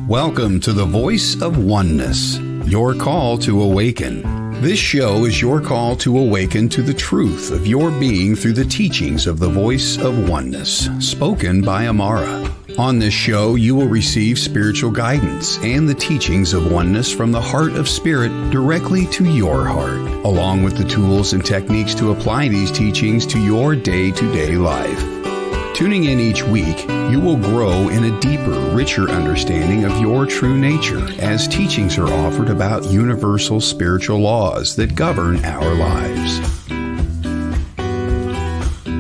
Welcome to the Voice of Oneness, your call to awaken. This show is your call to awaken to the truth of your being through the teachings of the Voice of Oneness, spoken by Aumara. On this show, you will receive spiritual guidance and the teachings of oneness from the heart of spirit directly to your heart, along with the tools and techniques to apply these teachings to your day-to-day life. Tuning in each week, you will grow in a deeper, richer understanding of your true nature as teachings are offered about universal spiritual laws that govern our lives.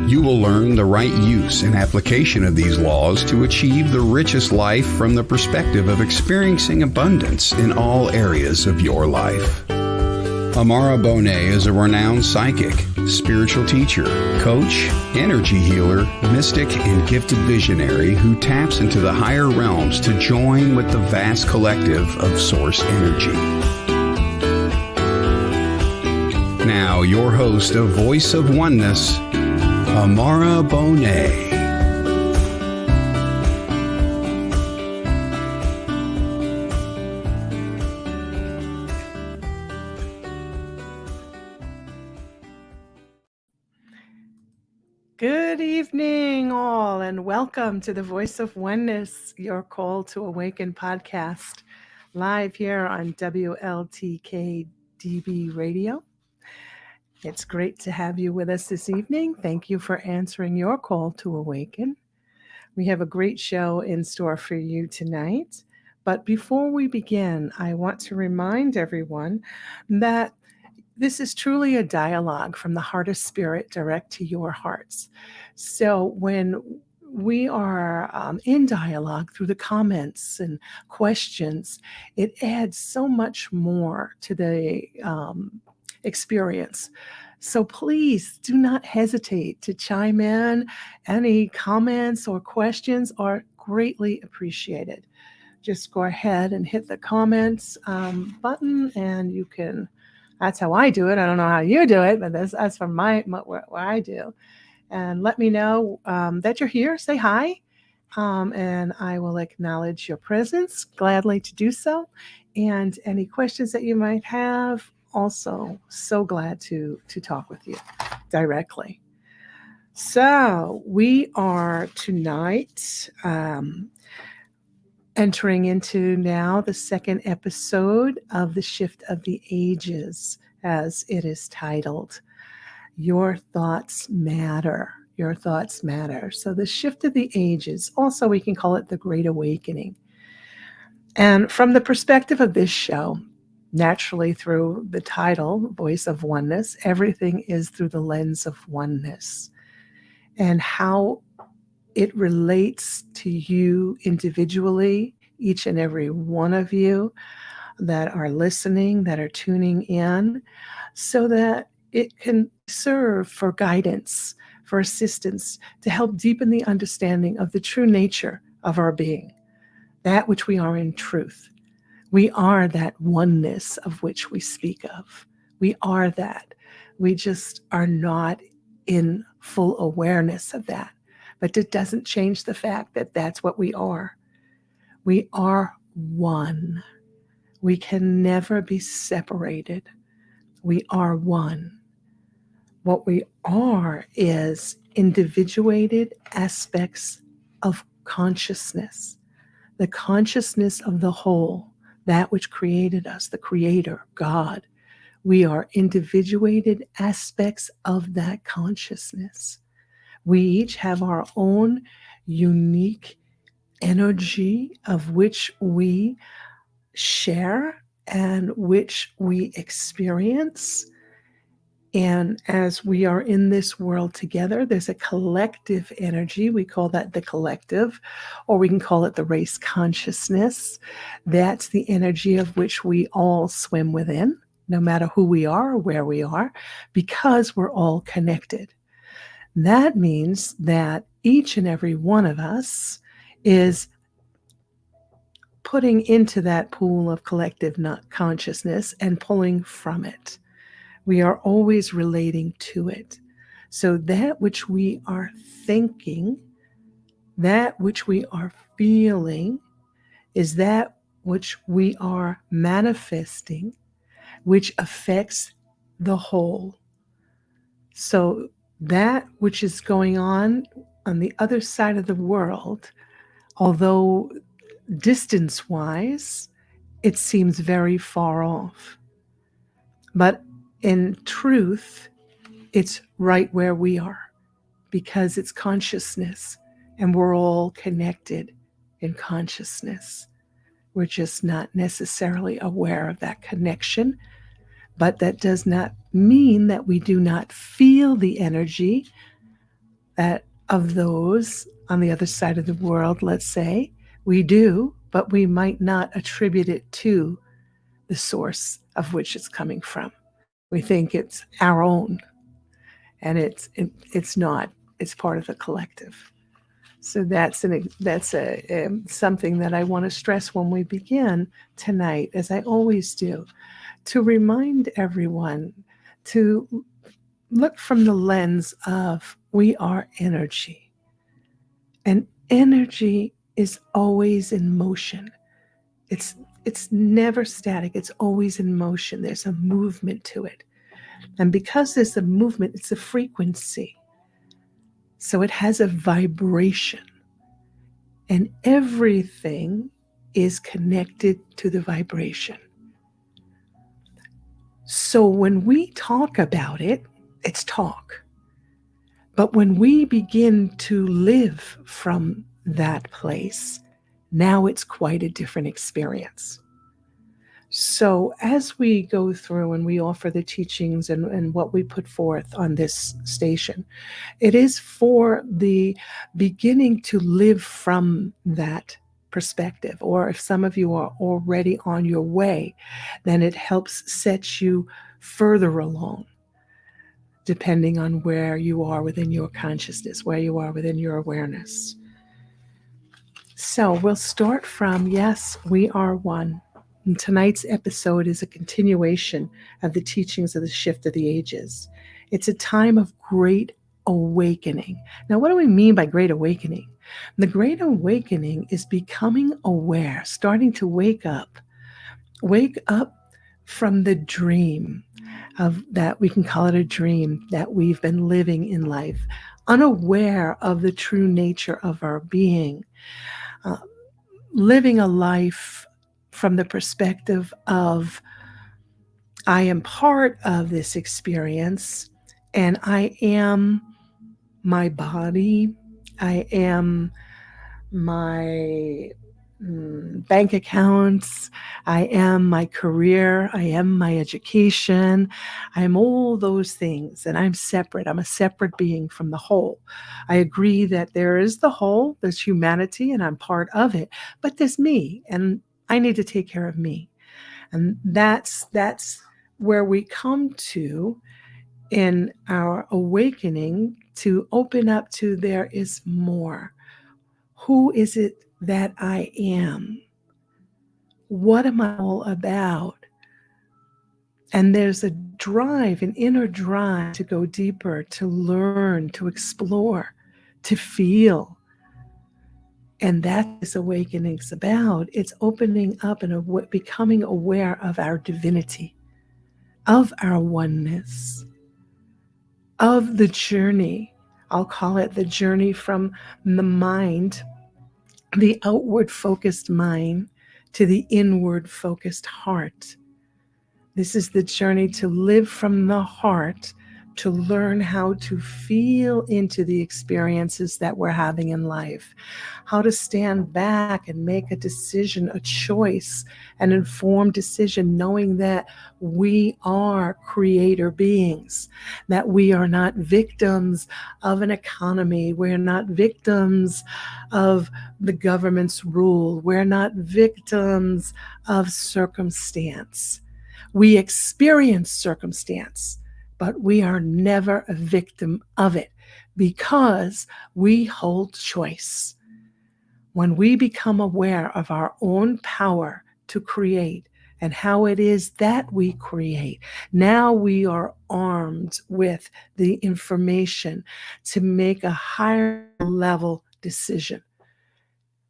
You will learn the right use and application of these laws to achieve the richest life from the perspective of experiencing abundance in all areas of your life. Aumara is a renowned psychic, spiritual teacher, coach, energy healer, mystic, and gifted visionary who taps into the higher realms to join with the vast collective of source energy. Now, your host of Voice of Oneness, Aumara. Good evening, all, and welcome to the Voice of Oneness, your call to awaken podcast, live here on WLTK-DB radio. It's great to have you with us this evening. Thank you for answering your call to awaken. We have a great show in store for you tonight. But before we begin, I want to remind everyone that this is truly a dialogue from the heart of spirit direct to your hearts. So when we are in dialogue through the comments and questions, it adds so much more to the experience. So please do not hesitate to chime in. Any comments or questions are greatly appreciated. Just go ahead and hit the comments button, and you can. That's how I do it. I don't know how you do it, but that's from what I do. And let me know that you're here. Say hi, and I will acknowledge your presence. Gladly to do so. And any questions that you might have, also so glad to talk with you directly. So we are tonight entering into now the second episode of The Shift of the Ages, as it is titled. Your thoughts matter. Your thoughts matter. So the shift of the ages, also we can call it the Great Awakening. And from the perspective of this show, naturally through the title, Voice of Oneness, everything is through the lens of oneness and how it relates to you individually, each and every one of you that are listening, that are tuning in, so that it can serve for guidance, for assistance, to help deepen the understanding of the true nature of our being, that which we are in truth. We are that oneness of which we speak of. We are that. We just are not in full awareness of that. But it doesn't change the fact that that's what we are. We are one. We can never be separated. We are one. What we are is individuated aspects of consciousness, the consciousness of the whole, that which created us, the Creator, God. We are individuated aspects of that consciousness. We each have our own unique energy of which we share and which we experience. And as we are in this world together, there's a collective energy. We call that the collective, or we can call it the race consciousness. That's the energy of which we all swim within, no matter who we are or where we are, because we're all connected. That means that each and every one of us is putting into that pool of collective consciousness and pulling from it. We are always relating to it. So that which we are thinking, that which we are feeling, is that which we are manifesting, which affects the whole. So that which is going on the other side of the world, although distance-wise, it seems very far off. But in truth, it's right where we are, because it's consciousness and we're all connected in consciousness. We're just not necessarily aware of that connection, but that does not mean that we do not feel the energy that of those on the other side of the world, let's say. We do, but we might not attribute it to the source of which it's coming from. We think it's our own, and it's not. It's part of the collective. So that's something that I want to stress when we begin tonight, as I always do, to remind everyone to look from the lens of we are energy. And energy is always in motion. It's never static. It's always in motion. There's a movement to it. And because there's a movement, it's a frequency. So it has a vibration. And everything is connected to the vibration. So when we talk about it, it's talk. But when we begin to live from that place, now it's quite a different experience. So as we go through and we offer the teachings and what we put forth on this station, it is for the beginning to live from that perspective. Or if some of you are already on your way, then it helps set you further along, depending on where you are within your consciousness, where you are within your awareness. So we'll start from, yes, we are one. And tonight's episode is a continuation of the teachings of the shift of the ages. It's a time of great awakening. Now, what do we mean by great awakening? The great awakening is becoming aware, starting to wake up from the dream of that, we can call it a dream, that we've been living in life, unaware of the true nature of our being, living a life from the perspective of, I am part of this experience, and I am my body, I am my bank accounts, I am my career, I am my education, I am all those things, and I'm separate. I'm a separate being from the whole. I agree that there is the whole, there's humanity, and I'm part of it, but there's me, and I need to take care of me. And that's where we come to in our awakening, to open up to there is more. Who is it that I am? What am I all about? And there's a drive, an inner drive to go deeper, to learn, to explore, to feel. And that is awakening's about. It's opening up and becoming aware of our divinity, of our oneness, of the journey. I'll call it the journey from the mind, the outward focused mind, to the inward focused heart. This is the journey to live from the heart, to learn how to feel into the experiences that we're having in life, how to stand back and make a decision, a choice, an informed decision, knowing that we are creator beings, that we are not victims of an economy, we're not victims of the government's rule, we're not victims of circumstance. We experience circumstance, but we are never a victim of it, because we hold choice. When we become aware of our own power to create and how it is that we create, now we are armed with the information to make a higher level decision.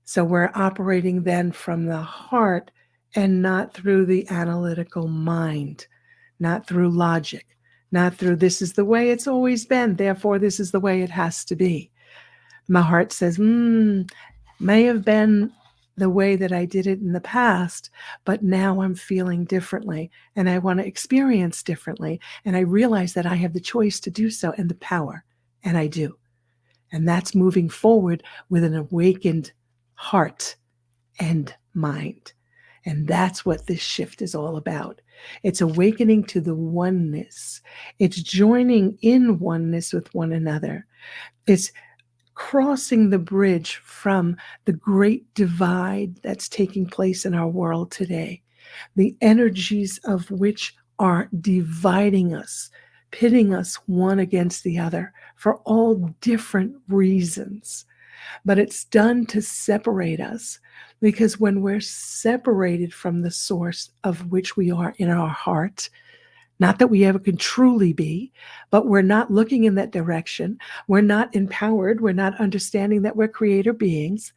So we're operating then from the heart and not through the analytical mind, not through logic, not through this is the way it's always been, therefore this is the way it has to be. My heart says, may have been the way that I did it in the past, but now I'm feeling differently and I want to experience differently. And I realize that I have the choice to do so and the power, and I do. And that's moving forward with an awakened heart and mind. And that's what this shift is all about. It's awakening to the oneness. It's joining in oneness with one another. It's crossing the bridge from the great divide that's taking place in our world today, the energies of which are dividing us, pitting us one against the other for all different reasons. But it's done to separate us, because when we're separated from the source of which we are in our heart, not that we ever can truly be, but we're not looking in that direction. We're not empowered. We're not understanding that we're creator beings.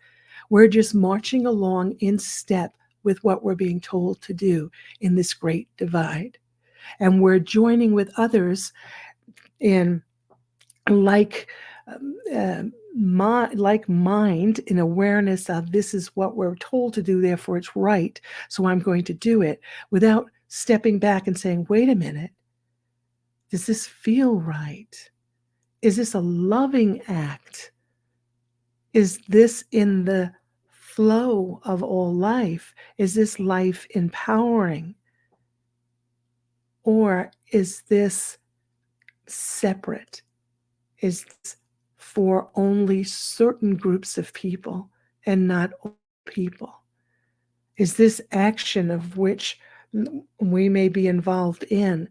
We're just marching along in step with what we're being told to do in this great divide. And we're joining with others in like mind, in awareness of this is what we're told to do, therefore it's right, so I'm going to do it, without stepping back and saying, wait a minute, does this feel right? Is this a loving act? Is this in the flow of all life? Is this life empowering? Or is this separate? Is this for only certain groups of people and not all people? Is this action of which we may be involved in,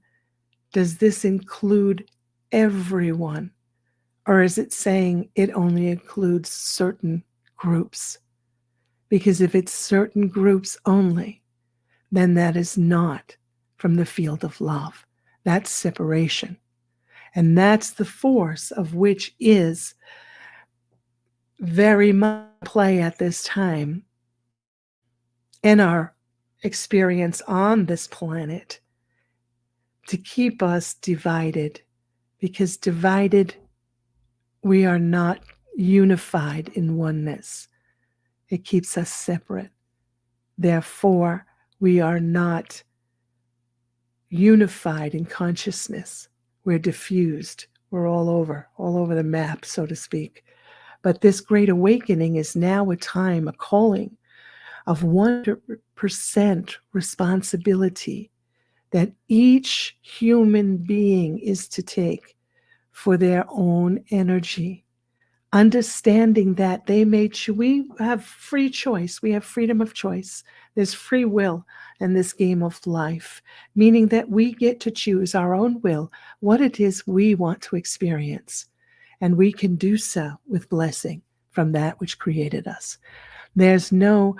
does this include everyone? Or is it saying it only includes certain groups? Because if it's certain groups only, then that is not from the field of love. That's separation. And that's the force of which is very much play at this time in our experience on this planet, to keep us divided, because divided, we are not unified in oneness. It keeps us separate. Therefore, we are not unified in consciousness. We're diffused. We're all over the map, so to speak. But this great awakening is now a time, a calling of 100% responsibility that each human being is to take for their own energy, understanding that they may we have free choice. We have freedom of choice. There's free will in this game of life, meaning that we get to choose our own will, what it is we want to experience. And we can do so with blessing from that which created us. There's no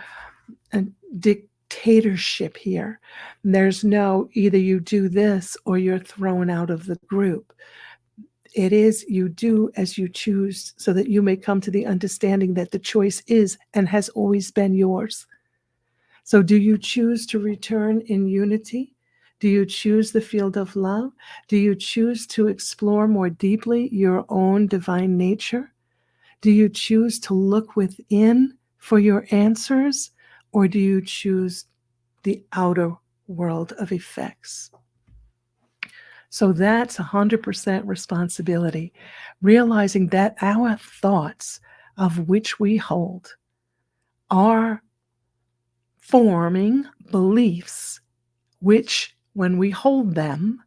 dictatorship here. There's no either you do this or you're thrown out of the group. It is you do as you choose, so that you may come to the understanding that the choice is and has always been yours. So do you choose to return in unity? Do you choose the field of love? Do you choose to explore more deeply your own divine nature? Do you choose to look within for your answers? Or do you choose the outer world of effects? So that's 100% responsibility, realizing that our thoughts, of which we hold, are forming beliefs, which, when we hold them,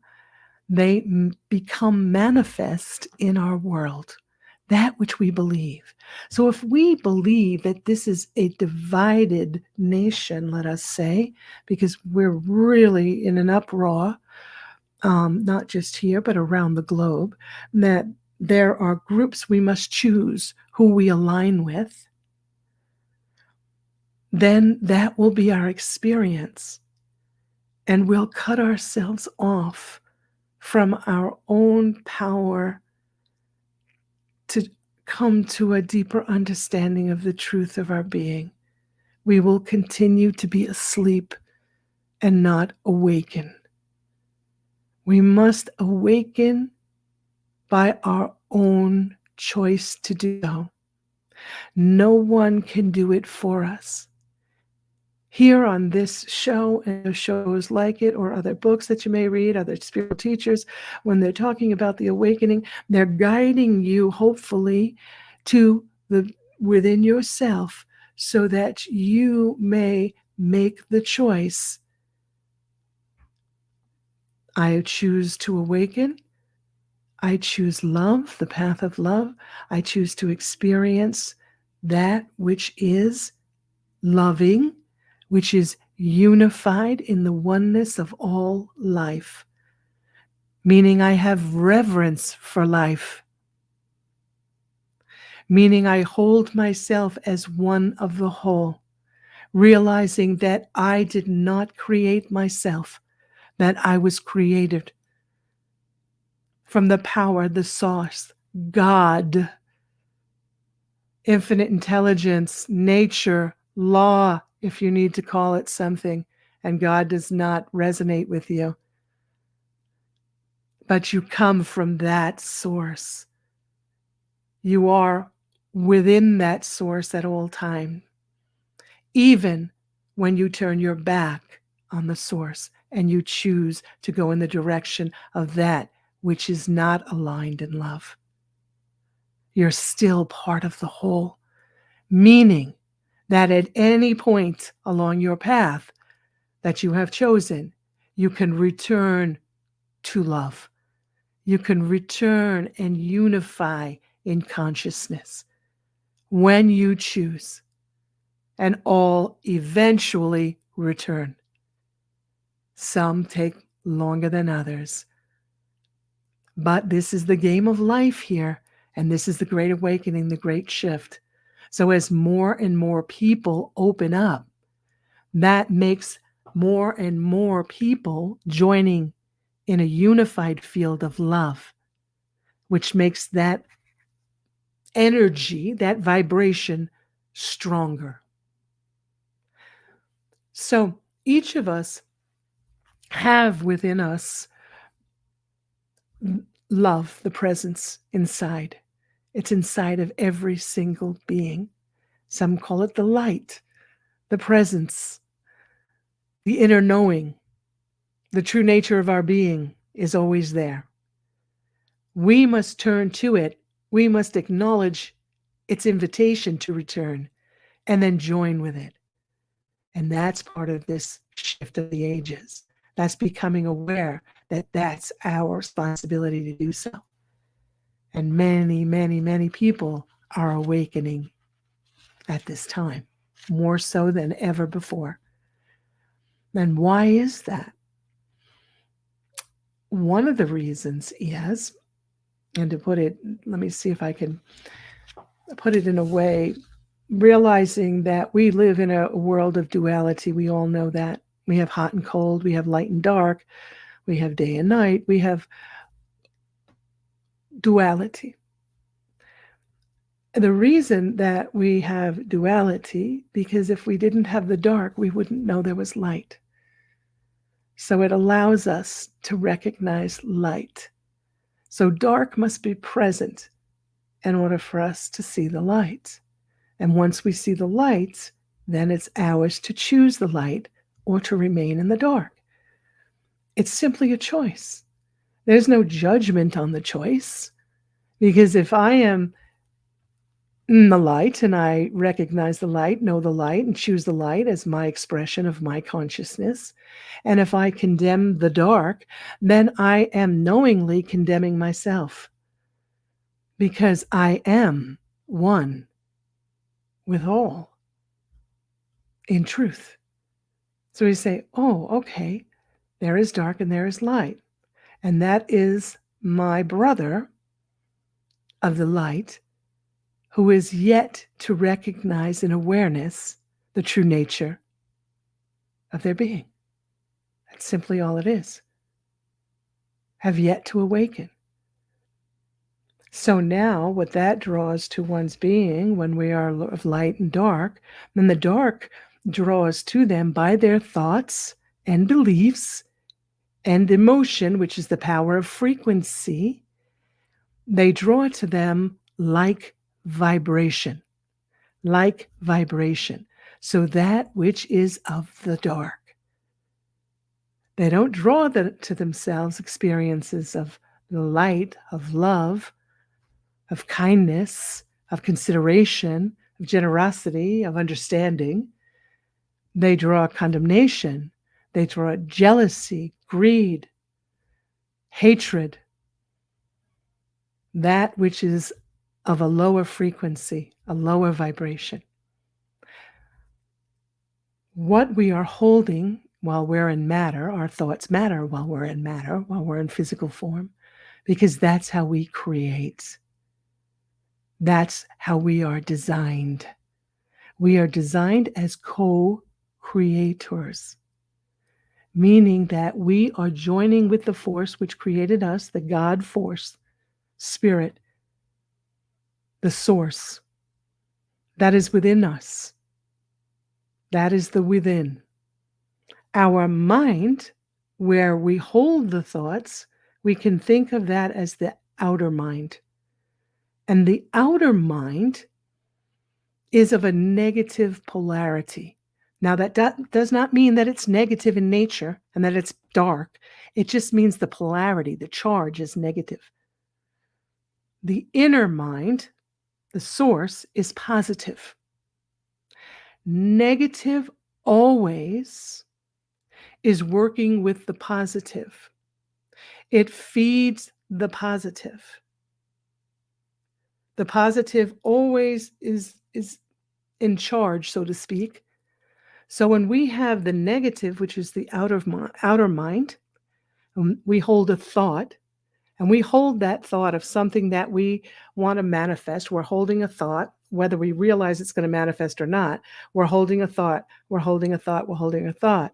they become manifest in our world, that which we believe. So if we believe that this is a divided nation, let us say, because we're really in an uproar, not just here, but around the globe, that there are groups we must choose who we align with, then that will be our experience. And we'll cut ourselves off from our own power to come to a deeper understanding of the truth of our being. We will continue to be asleep and not awaken. We must awaken by our own choice to do so. No one can do it for us. Here on this show and shows like it, or other books that you may read, other spiritual teachers, when they're talking about the awakening, they're guiding you, hopefully, to the within yourself so that you may make the choice. I choose to awaken. I choose love, the path of love. I choose to experience that which is loving, which is unified in the oneness of all life, meaning I have reverence for life, meaning I hold myself as one of the whole, realizing that I did not create myself, that I was created from the power, the source, God, infinite intelligence, nature, law, if you need to call it something, and God does not resonate with you. But you come from that source. You are within that source at all times, even when you turn your back on the source and you choose to go in the direction of that which is not aligned in love. You're still part of the whole, meaning that at any point along your path that you have chosen, you can return to love. You can return and unify in consciousness when you choose, and all eventually return. Some take longer than others. But this is the game of life here, and this is the great awakening, the great shift. So as more and more people open up, that makes more and more people joining in a unified field of love, which makes that energy, that vibration, stronger. So each of us have within us love, the presence inside. It's inside of every single being. Some call it the light, the presence, the inner knowing. The true nature of our being is always there. We must turn to it. We must acknowledge its invitation to return and then join with it. And that's part of this shift of the ages. That's becoming aware that that's our responsibility to do so. And many, many, many people are awakening at this time, more so than ever before. And why is that? One of the reasons is, and to put it, let me see if I can put it in a way, realizing that we live in a world of duality. We all know that. We have hot and cold, we have light and dark, we have day and night, we have duality. The reason that we have duality, because if we didn't have the dark, we wouldn't know there was light. So it allows us to recognize light. So dark must be present in order for us to see the light. And once we see the light, then it's ours to choose the light or to remain in the dark. It's simply a choice. There's no judgment on the choice, because if I am in the light and I recognize the light, know the light, and choose the light as my expression of my consciousness, and if I condemn the dark, then I am knowingly condemning myself, because I am one with all in truth. So we say, oh, okay, there is dark and there is light. And that is my brother of the light, who is yet to recognize in awareness the true nature of their being. That's simply all it is. Have yet to awaken. So now what that draws to one's being, when we are of light and dark, then the dark draws to them by their thoughts and beliefs and emotion, which is the power of frequency, they draw to them like vibration, like vibration. So that which is of the dark. They don't draw to themselves experiences of the light, of love, of kindness, of consideration, of generosity, of understanding. They draw condemnation. They draw jealousy, greed, hatred, that which is of a lower frequency, a lower vibration. What we are holding while we're in matter, our thoughts matter while we're in matter, while we're in physical form, because that's how we create. That's how we are designed. We are designed as co-creators, meaning that we are joining with the force which created us, the God force, spirit, the source that is within us. That is the within. Our mind, where we hold the thoughts, we can think of that as the outer mind. And the outer mind is of a negative polarity. Now, that does not mean that it's negative in nature and that it's dark. It just means the polarity, the charge is negative. The inner mind, the source, is positive. Negative always is working with the positive. It feeds the positive. The positive always is in charge, so to speak. So when we have the negative, which is the outer mind, we hold a thought, and we hold that thought of something that we want to manifest. We're holding a thought, whether we realize it's going to manifest or not. We're holding a thought. We're holding a thought. We're holding a thought.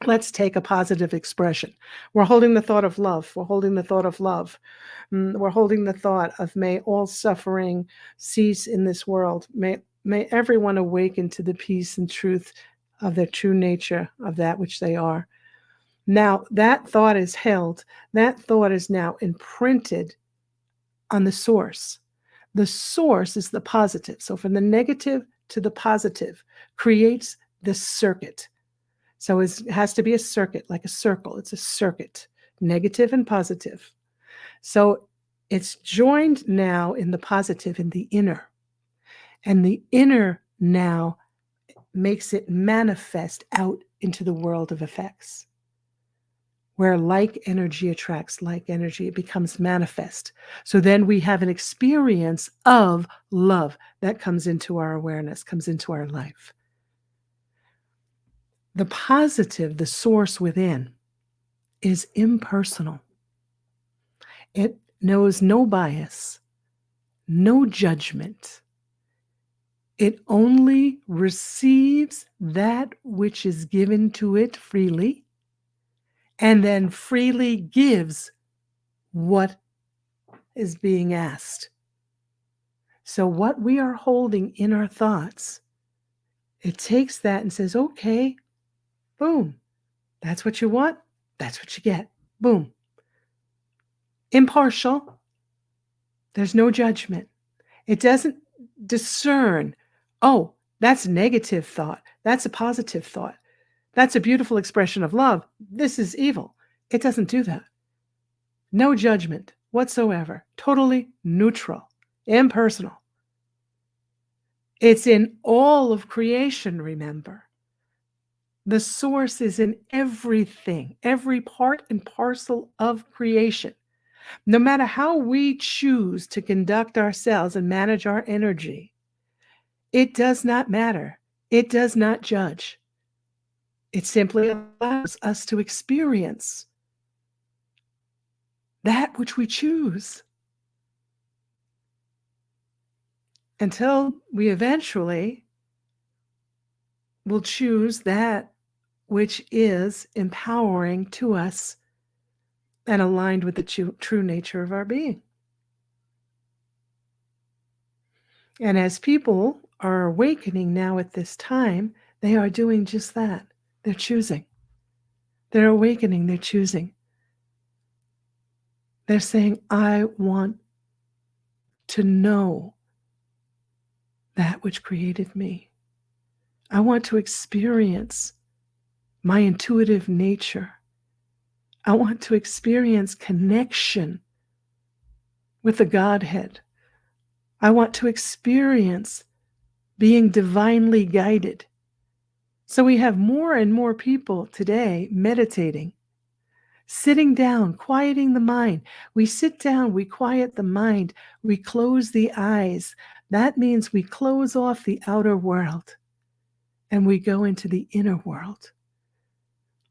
Let's take a positive expression. We're holding the thought of love. We're holding the thought of love. We're holding the thought of may all suffering cease in this world. May everyone awaken to the peace and truth of their true nature, of that which they are. Now, that thought is held. That thought is now imprinted on the source. The source is the positive. So from the negative to the positive creates this circuit. So it has to be a circuit, like a circle. It's a circuit, negative and positive. So it's joined now in the positive, in the inner. And the inner now makes it manifest out into the world of effects, where like energy attracts like energy. It becomes manifest. So then we have an experience of love that comes into our awareness, comes into our life. The positive, the source within, is impersonal. It knows no bias, no judgment. It only receives that which is given to it freely, and then freely gives what is being asked. So what we are holding in our thoughts, it takes that and says, okay, boom, that's what you want, that's what you get, boom. Impartial, there's no judgment. It doesn't discern, oh, that's a negative thought, that's a positive thought, that's a beautiful expression of love, this is evil. It doesn't do that. No judgment whatsoever, totally neutral, impersonal. It's in all of creation, remember. The source is in everything, every part and parcel of creation. No matter how we choose to conduct ourselves and manage our energy, it does not matter. It does not judge. It simply allows us to experience that which we choose until we eventually will choose that which is empowering to us and aligned with the true nature of our being. And as people are awakening now at this time, they are doing just that. They're choosing. They're awakening, they're choosing. They're saying, I want to know that which created me. I want to experience my intuitive nature. I want to experience connection with the Godhead. I want to experience being divinely guided. So we have more and more people today meditating, sitting down, quieting the mind. We sit down, we quiet the mind, we close the eyes. That means we close off the outer world and we go into the inner world.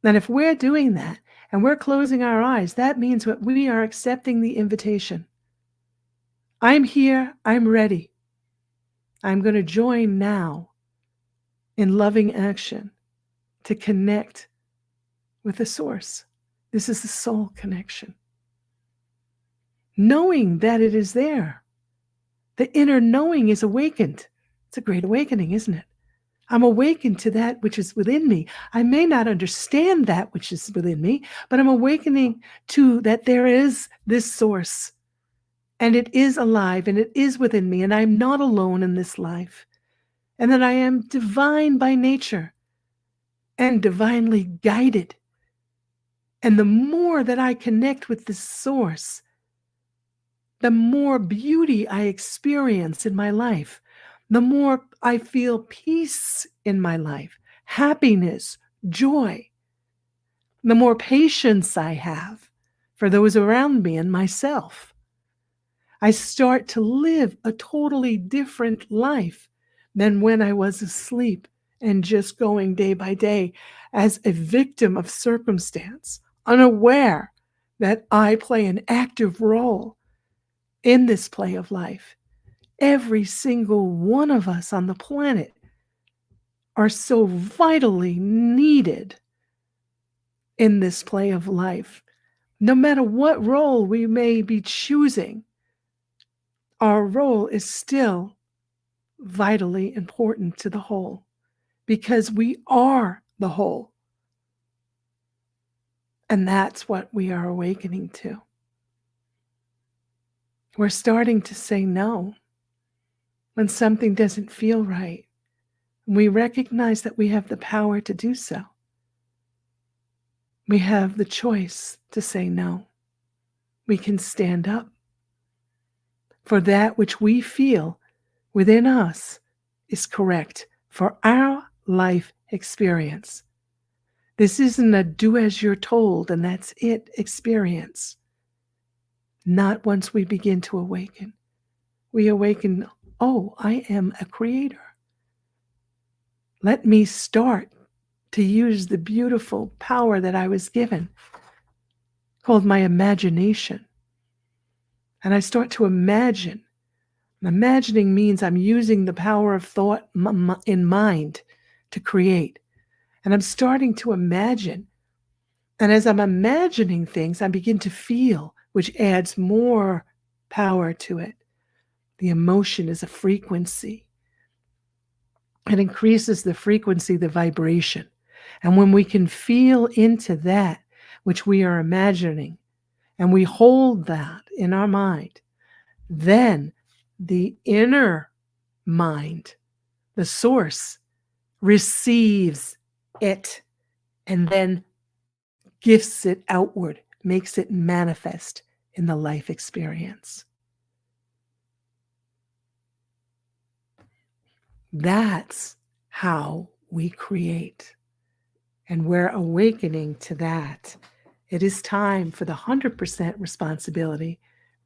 And if we're doing that and we're closing our eyes, that means that we are accepting the invitation. I'm here, I'm ready. I'm going to join now in loving action to connect with the source. This is the soul connection. Knowing that it is there. The inner knowing is awakened. It's a great awakening, isn't it? I'm awakened to that which is within me. I may not understand that which is within me, but I'm awakening to that there is this source, and it is alive, and it is within me, and I'm not alone in this life, and that I am divine by nature and divinely guided. And the more that I connect with this source, the more beauty I experience in my life, the more I feel peace in my life, happiness, joy, the more patience I have for those around me and myself. I start to live a totally different life than when I was asleep and just going day by day as a victim of circumstance, unaware that I play an active role in this play of life. Every single one of us on the planet are so vitally needed in this play of life. No matter what role we may be choosing, our role is still vitally important to the whole because we are the whole. And that's what we are awakening to. We're starting to say no when something doesn't feel right. We recognize that we have the power to do so. We have the choice to say no. We can stand up for that which we feel within us is correct for our life experience. This isn't a do as you're told and that's it experience. Not once we begin to awaken. We awaken, oh, I am a creator. Let me start to use the beautiful power that I was given, called my imagination. And I start to imagine. Imagining means I'm using the power of thought in mind to create. And I'm starting to imagine. And as I'm imagining things, I begin to feel, which adds more power to it. The emotion is a frequency. It increases the frequency, the vibration. And when we can feel into that which we are imagining, and we hold that in our mind, then the inner mind, the source, receives it and then gifts it outward, makes it manifest in the life experience. That's how we create. And we're awakening to that. It is time for the 100% responsibility,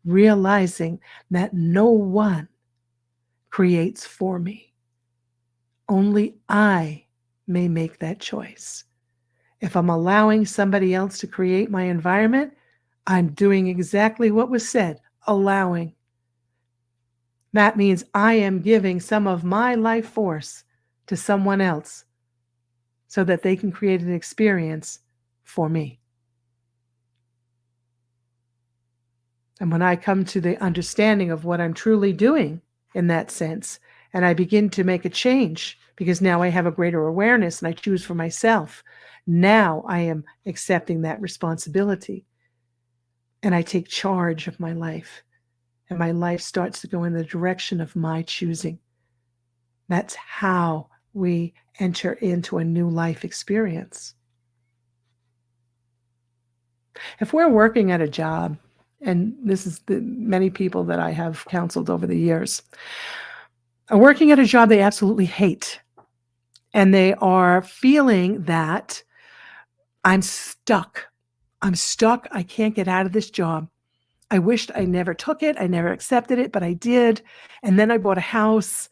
realizing that no one creates for me. Only I may make that choice. If I'm allowing somebody else to create my environment, I'm doing exactly what was said, allowing. That means I am giving some of my life force to someone else so that they can create an experience for me. And when I come to the understanding of what I'm truly doing in that sense, and I begin to make a change because now I have a greater awareness and I choose for myself. Now I am accepting that responsibility and I take charge of my life, and my life starts to go in the direction of my choosing. That's how we enter into a new life experience. If we're working at a job, and this is the many people that I have counseled over the years, are working at a job they absolutely hate, and they are feeling that I'm stuck. I'm stuck. I can't get out of this job. I wished I never took it. I never accepted it, but I did. And then I bought a house,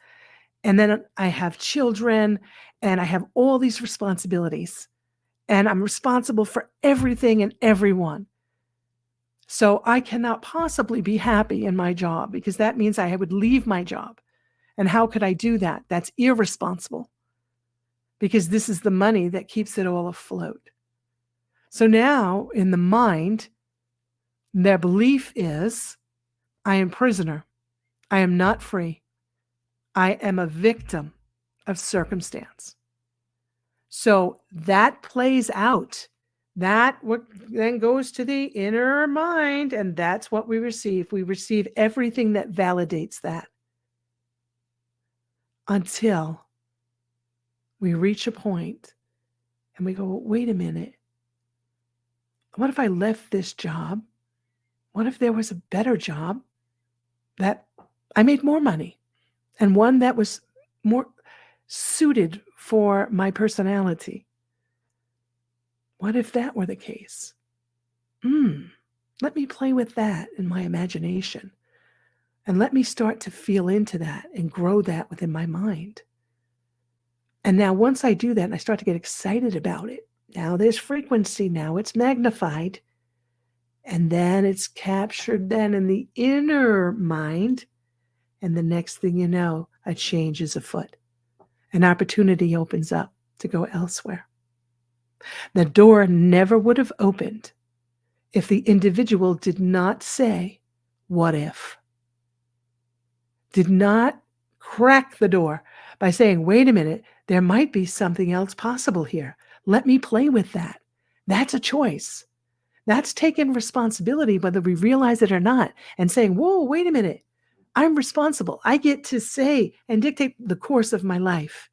and then I have children, and I have all these responsibilities, and I'm responsible for everything and everyone. So I cannot possibly be happy in my job because that means I would leave my job. And how could I do that? That's irresponsible because this is the money that keeps it all afloat. So now in the mind, their belief is, I am prisoner. I am not free. I am a victim of circumstance. So that plays out. That what then goes to the inner mind, and that's what we receive. We receive everything that validates that until we reach a point and we go, wait a minute. What if I left this job? What if there was a better job that I made more money and one that was more suited for my personality? What if that were the case? Let me play with that in my imagination. And let me start to feel into that and grow that within my mind. And now once I do that and I start to get excited about it, now there's frequency, now it's magnified. And then it's captured then in the inner mind. And the next thing you know, a change is afoot. An opportunity opens up to go elsewhere. The door never would have opened if the individual did not say, what if? Did not crack the door by saying, wait a minute, there might be something else possible here. Let me play with that. That's a choice. That's taking responsibility, whether we realize it or not, and saying, whoa, wait a minute. I'm responsible. I get to say and dictate the course of my life.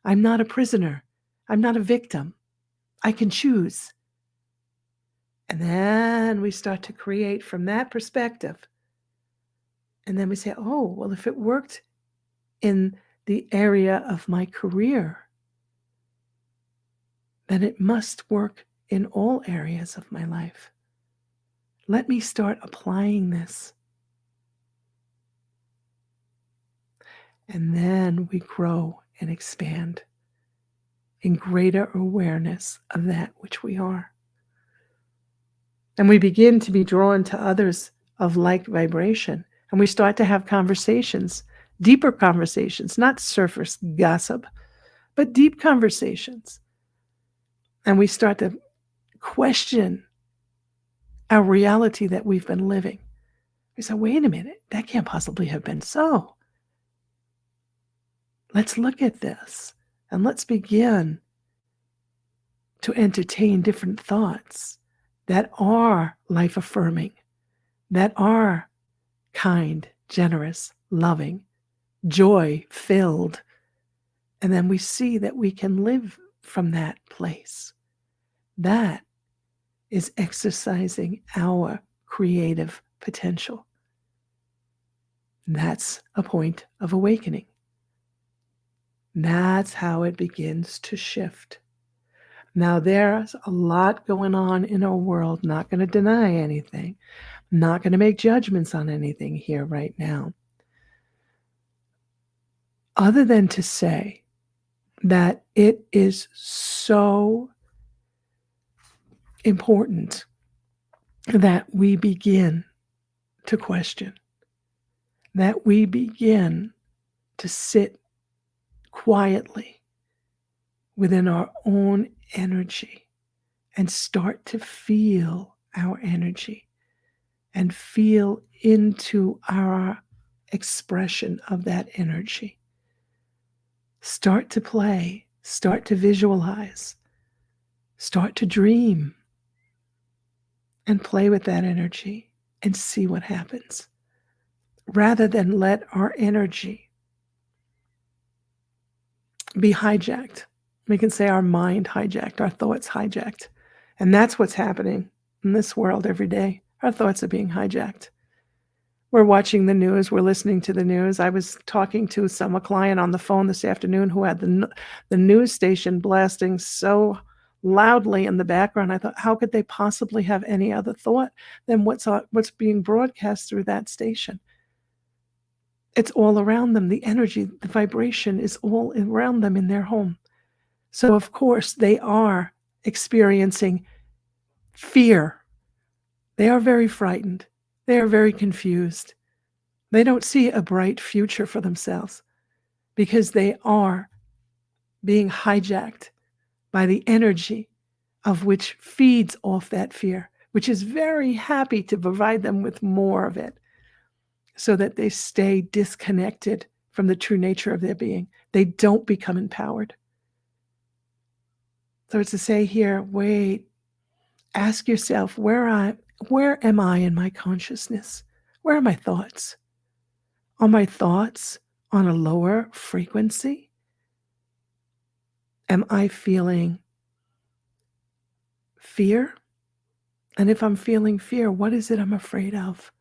I'm not a prisoner. I'm not a victim. I can choose. And then we start to create from that perspective. And then we say, oh, well, if it worked in the area of my career, then it must work in all areas of my life. Let me start applying this. And then we grow and expand in greater awareness of that which we are. And we begin to be drawn to others of like vibration. And we start to have conversations, deeper conversations, not surface gossip, but deep conversations. And we start to question our reality that we've been living. We say, wait a minute, that can't possibly have been so. Let's look at this and let's begin to entertain different thoughts that are life-affirming, that are kind, generous, loving, joy-filled. And then we see that we can live from that place. That is exercising our creative potential. That's a point of awakening. That's how it begins to shift. Now, there's a lot going on in our world, not going to deny anything, not going to make judgments on anything here right now, other than to say that it is so important that we begin to question, that we begin to sit quietly within our own energy and start to feel our energy and feel into our expression of that energy. Start to play, start to visualize, start to dream, and play with that energy and see what happens. Rather than let our energy be hijacked. We can say our mind hijacked, our thoughts hijacked. And that's what's happening in this world every day. Our thoughts are being hijacked. We're watching the news. We're listening to the news. I was talking to a client on the phone this afternoon who had the news station blasting so loudly in the background. I thought, how could they possibly have any other thought than what's being broadcast through that station? It's all around them. The energy, the vibration is all around them in their home. So, of course, they are experiencing fear. They are very frightened. They are very confused. They don't see a bright future for themselves because they are being hijacked by the energy of which feeds off that fear, which is very happy to provide them with more of it so that they stay disconnected from the true nature of their being. They don't become empowered. So it's to say here, wait, ask yourself, where am I in my consciousness? Where are my thoughts? Are my thoughts on a lower frequency? Am I feeling fear? And if I'm feeling fear, what is it I'm afraid of?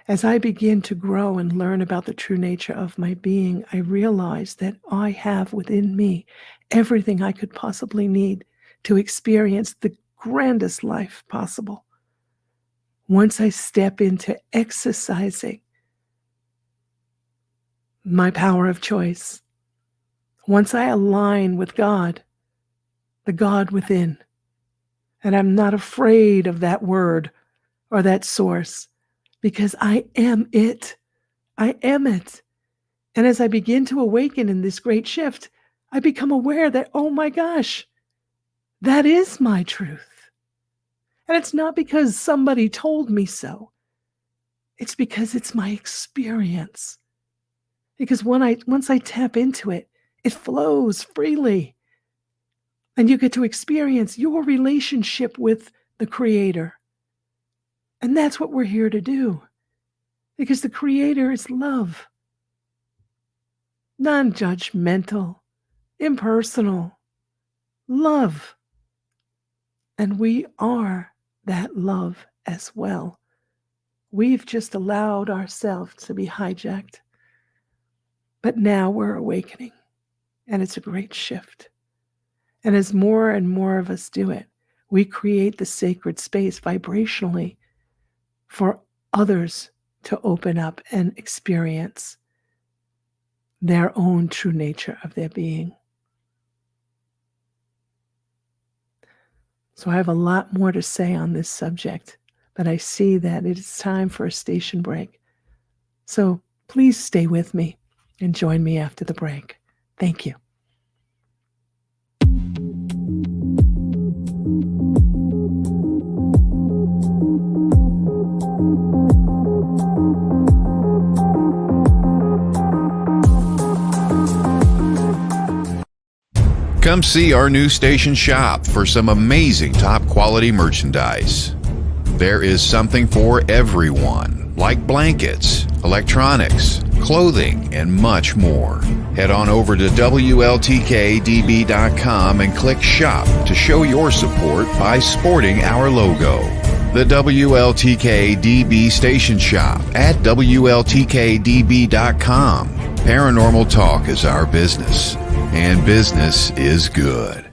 As I begin to grow and learn about the true nature of my being, I realize that I have within me everything I could possibly need to experience the grandest life possible. Once I step into exercising my power of choice, once I align with God, the God within, and I'm not afraid of that word or that source, because I am it. I am it. And as I begin to awaken in this great shift, I become aware that, oh my gosh, that is my truth. And it's not because somebody told me so. It's because it's my experience. Because once I tap into it, it flows freely. And you get to experience your relationship with the Creator. And that's what we're here to do. Because the Creator is love. Non-judgmental, impersonal, love. And we are that love as well. We've just allowed ourselves to be hijacked. But now we're awakening. And it's a great shift. And as more and more of us do it, we create the sacred space vibrationally for others to open up and experience their own true nature of their being. So I have a lot more to say on this subject, but I see that it is time for a station break. So please stay with me and join me after the break. Thank you. Come see our new station shop for some amazing top quality merchandise. There is something for everyone, like blankets, electronics, clothing, and much more. Head on over to WLTK-DB.com and click shop to show your support by sporting our logo. The WLTK-DB Station Shop at WLTK-DB.com. Paranormal talk is our business, and business is good.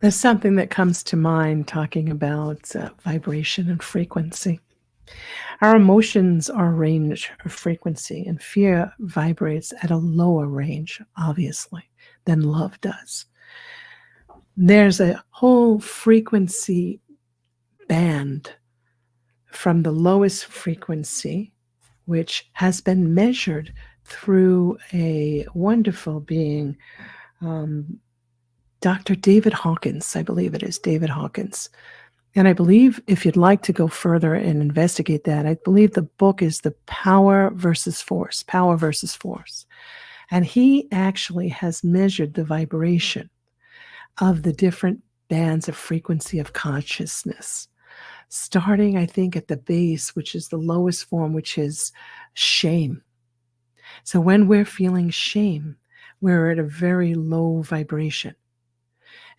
There's something that comes to mind talking about vibration and frequency. Our emotions are a range of frequency, and fear vibrates at a lower range, obviously, than love does. There's a whole frequency band from the lowest frequency, which has been measured through a wonderful being, Dr. David Hawkins, I believe it is David Hawkins. And I believe if you'd like to go further and investigate that, I believe the book is The Power versus Force, Power versus Force. And he actually has measured the vibration of the different bands of frequency of consciousness, starting, I think, at the base, which is the lowest form, which is shame. So when we're feeling shame, we're at a very low vibration.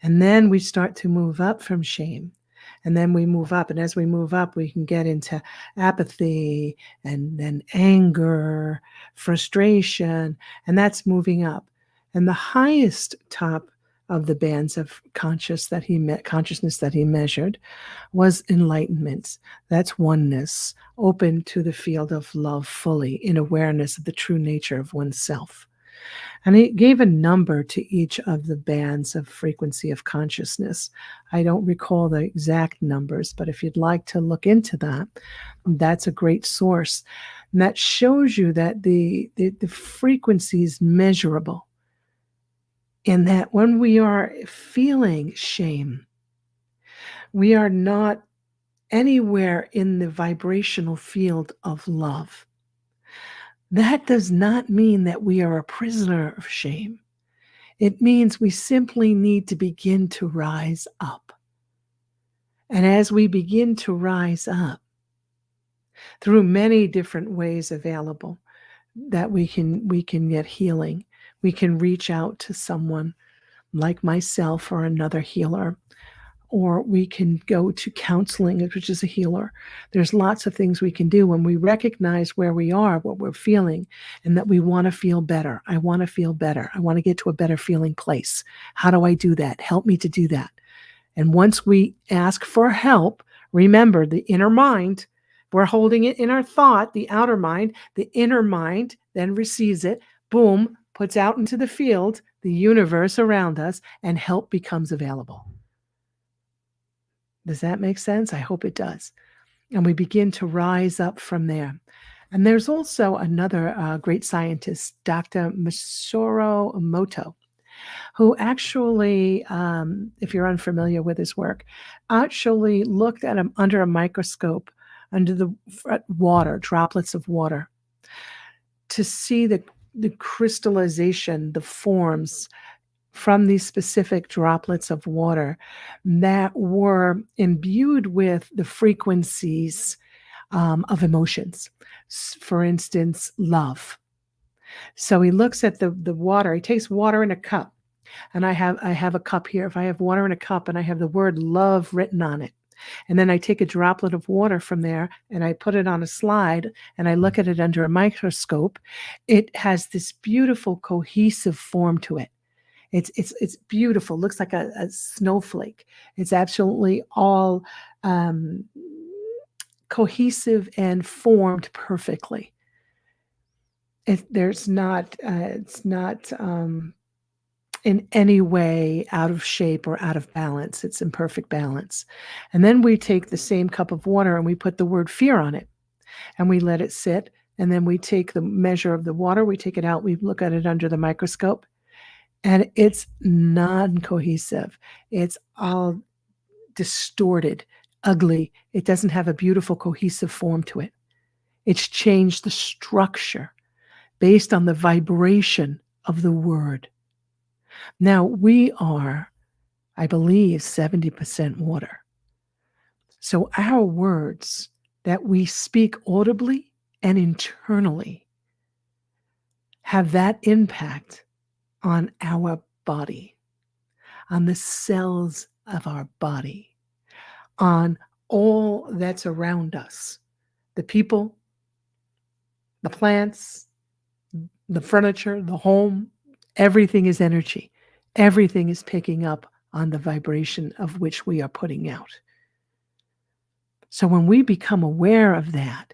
And then we start to move up from shame. And then we move up. And as we move up, we can get into apathy and then anger, frustration, and that's moving up. And the highest top of the bands of consciousness that he measured was enlightenment. That's oneness, open to the field of love fully, in awareness of the true nature of oneself. And he gave a number to each of the bands of frequency of consciousness. I don't recall the exact numbers, but if you'd like to look into that, that's a great source. And that shows you that the frequency is measurable. In that when we are feeling shame, we are not anywhere in the vibrational field of love. That does not mean that we are a prisoner of shame. It means we simply need to begin to rise up. And as we begin to rise up, through many different ways available, that we can get healing. We can reach out to someone like myself or another healer, or we can go to counseling, which is a healer. There's lots of things we can do when we recognize where we are, what we're feeling, and that we want to feel better. I want to feel better. I want to get to a better feeling place. How do I do that? Help me to do that. And once we ask for help, remember the inner mind, we're holding it in our thought, the outer mind, the inner mind then receives it, boom, puts out into the field, the universe around us, and help becomes available. Does that make sense? I hope it does. And we begin to rise up from there. And there's also another great scientist, Dr. Masaru Emoto, who actually, if you're unfamiliar with his work, actually looked at him under a microscope, under the water, droplets of water, to see the crystallization, the forms from these specific droplets of water that were imbued with the frequencies of emotions. For instance, love. So he looks at the water. He takes water in a cup, and I have a cup here. If I have water in a cup and I have the word love written on it, and then I take a droplet of water from there and I put it on a slide and I look at it under a microscope, it has this beautiful cohesive form to it. It's beautiful. Looks like a snowflake. It's absolutely all cohesive and formed perfectly. It's not in any way out of shape or out of balance. It's in perfect balance. And then we take the same cup of water and we put the word fear on it and we let it sit. And then we take the measure of the water, we take it out, we look at it under the microscope, and it's non-cohesive. It's all distorted, ugly. It doesn't have a beautiful, cohesive form to it. It's changed the structure based on the vibration of the word. Now, we are, I believe, 70% water. So our words that we speak audibly and internally have that impact on our body, on the cells of our body, on all that's around us, the people, the plants, the furniture, the home. Everything is energy. Everything is picking up on the vibration of which we are putting out. So when we become aware of that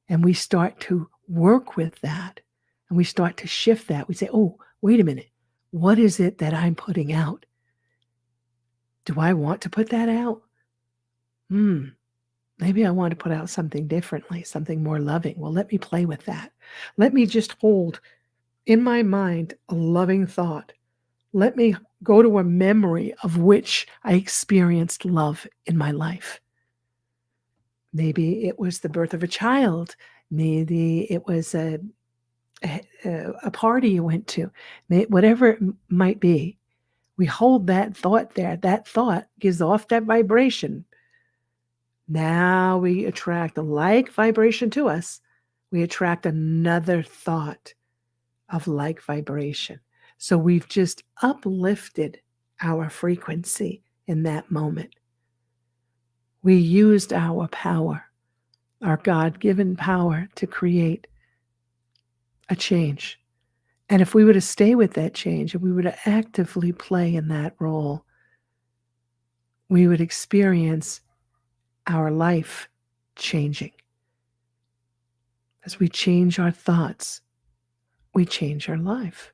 and we start to work with that and we start to shift that, we say, oh, wait a minute. What is it that I'm putting out? Do I want to put that out? Maybe I want to put out something differently, something more loving. Well, let me play with that. Let me just hold in my mind a loving thought. Let me go to a memory of which I experienced love in my life. Maybe it was the birth of a child. Maybe it was a party you went to. Whatever it might be, we hold that thought there. That thought gives off that vibration. Now we attract a like vibration to us. We attract another thought of like vibration. So we've just uplifted our frequency in that moment. We used our power, our God-given power, to create a change. And if we were to stay with that change and we were to actively play in that role, we would experience our life changing. As we change our thoughts, we change our life.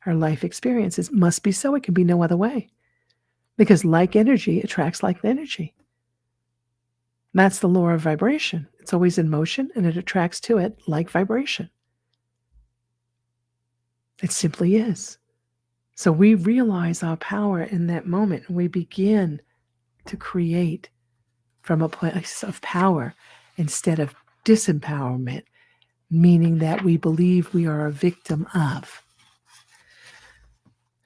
Our life experiences must be so. It can be no other way. Because like energy attracts like energy. That's the law of vibration. It's always in motion and it attracts to it like vibration. It simply is. So we realize our power in that moment and we begin to create from a place of power instead of disempowerment, meaning that we believe we are a victim of.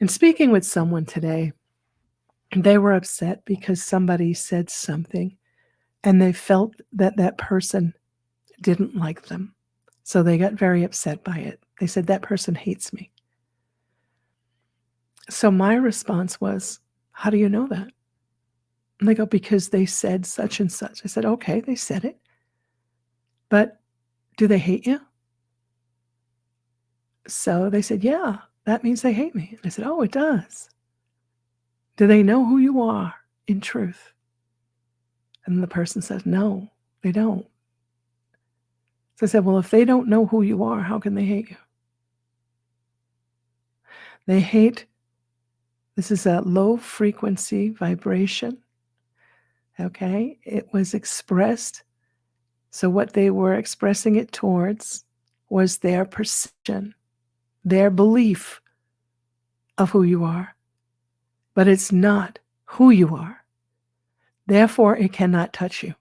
And speaking with someone today, they were upset because somebody said something and they felt that that person didn't like them. So they got very upset by it. They said, that person hates me. So my response was, how do you know that? And they go, because they said such and such. I said, okay, they said it. But do they hate you? So they said, yeah, that means they hate me. And I said, oh, it does. Do they know who you are in truth? And the person says, no, they don't. So I said, well, if they don't know who you are, how can they hate you? They hate, this is a low frequency vibration. Okay, it was expressed. So what they were expressing it towards was their perception, their belief of who you are. But it's not who you are. Therefore, it cannot touch you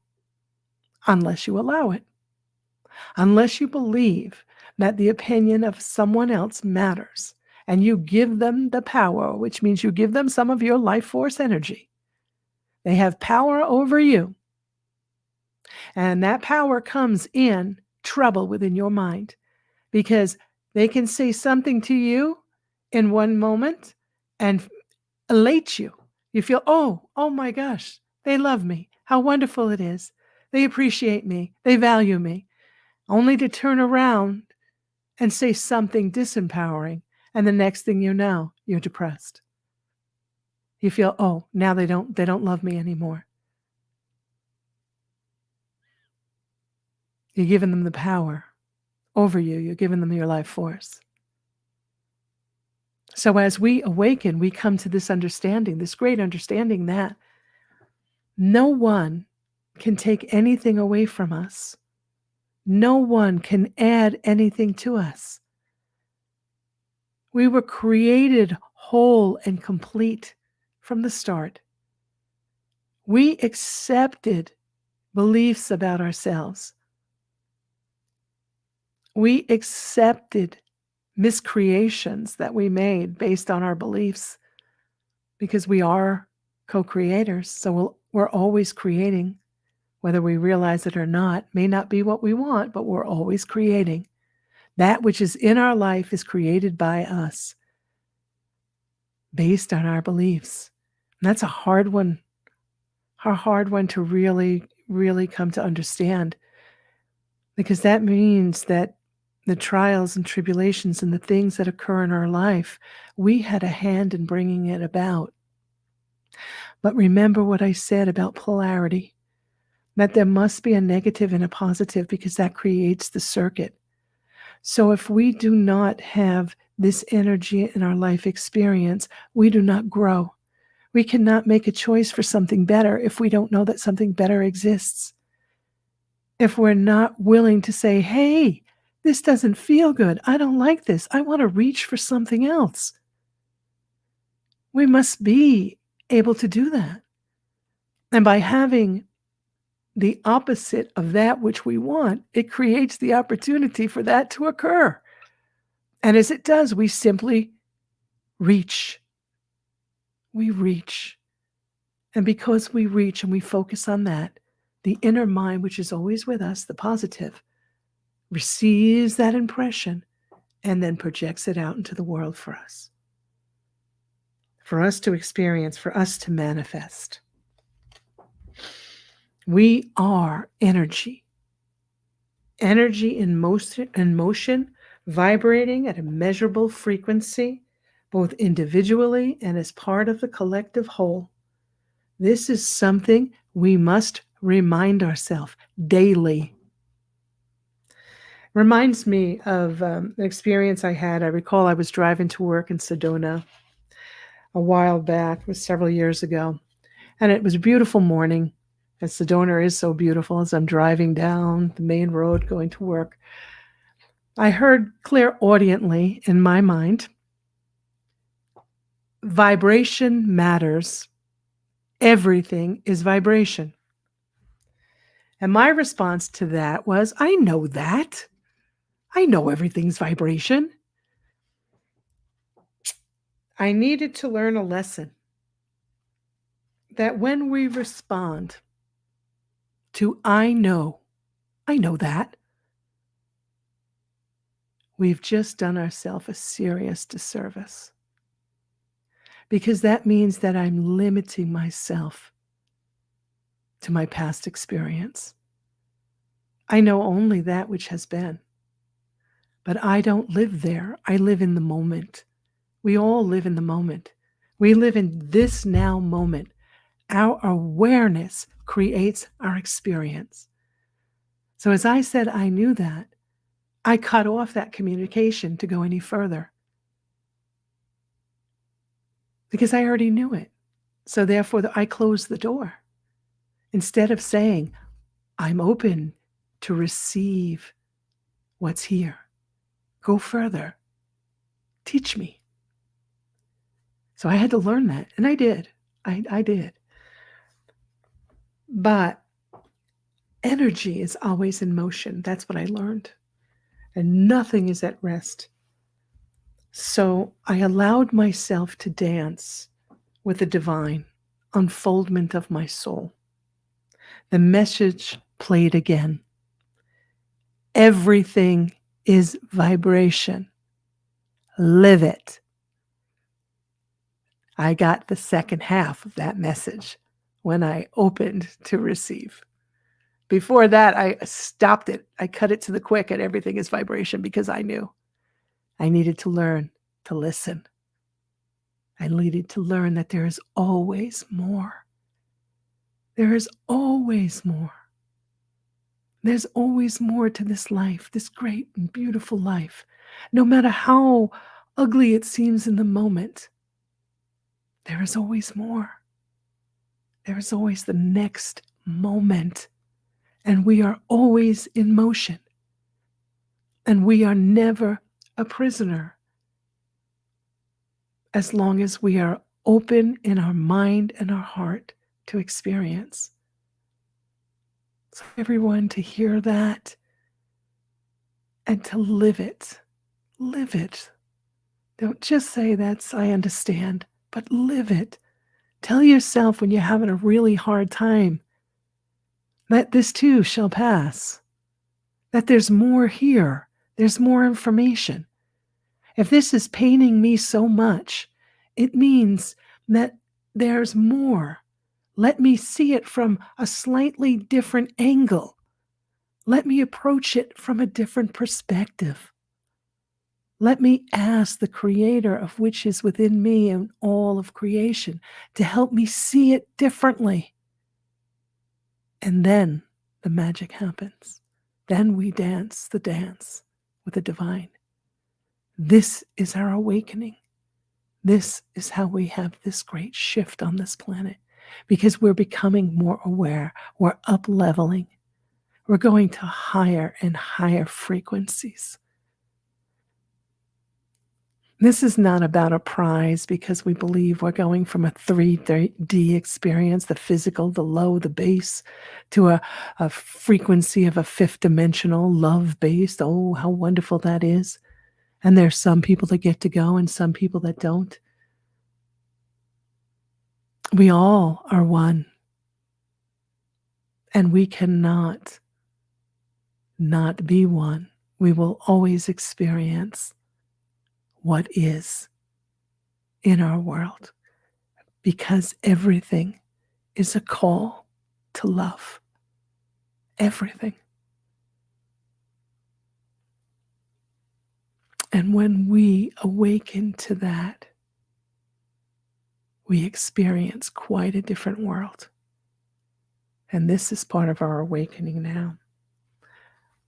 unless you allow it. Unless you believe that the opinion of someone else matters and you give them the power, which means you give them some of your life force energy. They have power over you. And that power comes in trouble within your mind because they can say something to you in one moment and elate you. You feel, oh my gosh, they love me. How wonderful it is. They appreciate me. They value me. Only to turn around and say something disempowering. And the next thing you know, you're depressed. You feel, oh, now they don't love me anymore. You're giving them the power over you. You're giving them your life force. So as we awaken, we come to this understanding, this great understanding that no one can take anything away from us. No one can add anything to us. We were created whole and complete from the start. We accepted beliefs about ourselves. We accepted miscreations that we made based on our beliefs because we are co-creators. So we're always creating, whether we realize it or not. May not be what we want, but we're always creating. That which is in our life is created by us based on our beliefs. And that's a hard one to really, really come to understand, because that means that the trials and tribulations and the things that occur in our life, we had a hand in bringing it about. But remember what I said about polarity, that there must be a negative and a positive because that creates the circuit. So if we do not have this energy in our life experience, we do not grow. We cannot make a choice for something better if we don't know that something better exists. if we're not willing to say, hey, this doesn't feel good. I don't like this. I want to reach for something else. We must be able to do that. And by having the opposite of that which we want, it creates the opportunity for that to occur. And as it does, we simply reach. We reach. And because we reach and we focus on that, the inner mind, which is always with us, the positive, receives that impression and then projects it out into the world for us to experience, for us to manifest. We are energy. Energy in motion, vibrating at a measurable frequency, both individually and as part of the collective whole. This is something we must remind ourselves daily. Reminds me of an experience I had. I recall I was driving to work in Sedona a while back, it was several years ago, and it was a beautiful morning. And Sedona is so beautiful. As I'm driving down the main road going to work, I heard clairaudiently in my mind, vibration matters. Everything is vibration. And my response to that was, I know that. I know everything's vibration. I needed to learn a lesson that when we respond to I know that, we've just done ourselves a serious disservice. Because that means that I'm limiting myself to my past experience. I know only that which has been. But I don't live there. I live in the moment. We all live in the moment. We live in this now moment. Our awareness creates our experience. So as I said, I knew that. I cut off that communication to go any further. Because I already knew it. So therefore, I closed the door. Instead of saying, I'm open to receive what's here. Go further. Teach me. So I had to learn that. And I did. I did. But energy is always in motion. That's what I learned. And nothing is at rest. So I allowed myself to dance with the divine unfoldment of my soul. The message played again. Everything is vibration. Live it. I got the second half of that message when I opened to receive. Before that, I stopped it. I cut it to the quick and everything is vibration because I knew I needed to learn to listen. I needed to learn that there is always more. There is always more. There's always more to this life, this great and beautiful life. No matter how ugly it seems in the moment, there is always more. There is always the next moment. And we are always in motion. And we are never a prisoner as long as we are open in our mind and our heart to experience. So everyone to hear that and to live it. Live it. Don't just say that's, I understand, but live it. Tell yourself when you're having a really hard time that this too shall pass. That there's more here. There's more information. If this is paining me so much, it means that there's more. Let me see it from a slightly different angle. Let me approach it from a different perspective. Let me ask the Creator of which is within me and all of creation to help me see it differently. And then the magic happens. Then we dance the dance with the divine. This is our awakening. This is how we have this great shift on this planet, because we're becoming more aware. We're up-leveling. We're going to higher and higher frequencies. This is not about a prize because we believe we're going from a 3D experience, the physical, the low, the base, to a frequency of a fifth dimensional, love-based. Oh, how wonderful that is. And there's some people that get to go and some people that don't. We all are one. And we cannot not be one. We will always experience what is in our world, because everything is a call to love. Everything. And when we awaken to that, we experience quite a different world. And this is part of our awakening now.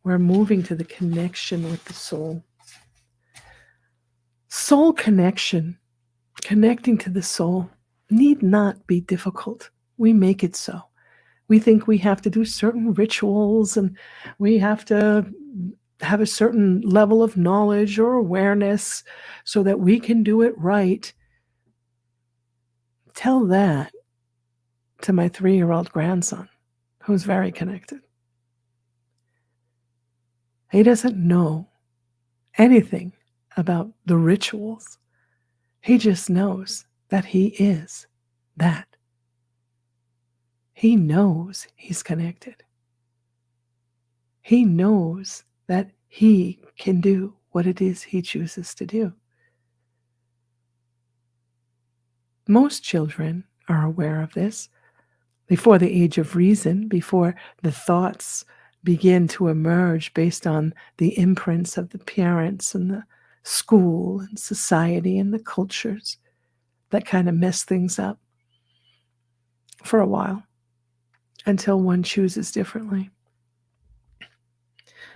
We're moving to the connection with the soul. Soul connection, connecting to the soul, need not be difficult. We make it so. We think we have to do certain rituals and we have to have a certain level of knowledge or awareness so that we can do it right. Tell that to my 3-year-old grandson, who's very connected. He doesn't know anything about the rituals. He just knows that he is that. He knows he's connected. He knows that he can do what it is he chooses to do. Most children are aware of this before the age of reason, before the thoughts begin to emerge based on the imprints of the parents and the school and society and the cultures that kind of mess things up for a while until one chooses differently.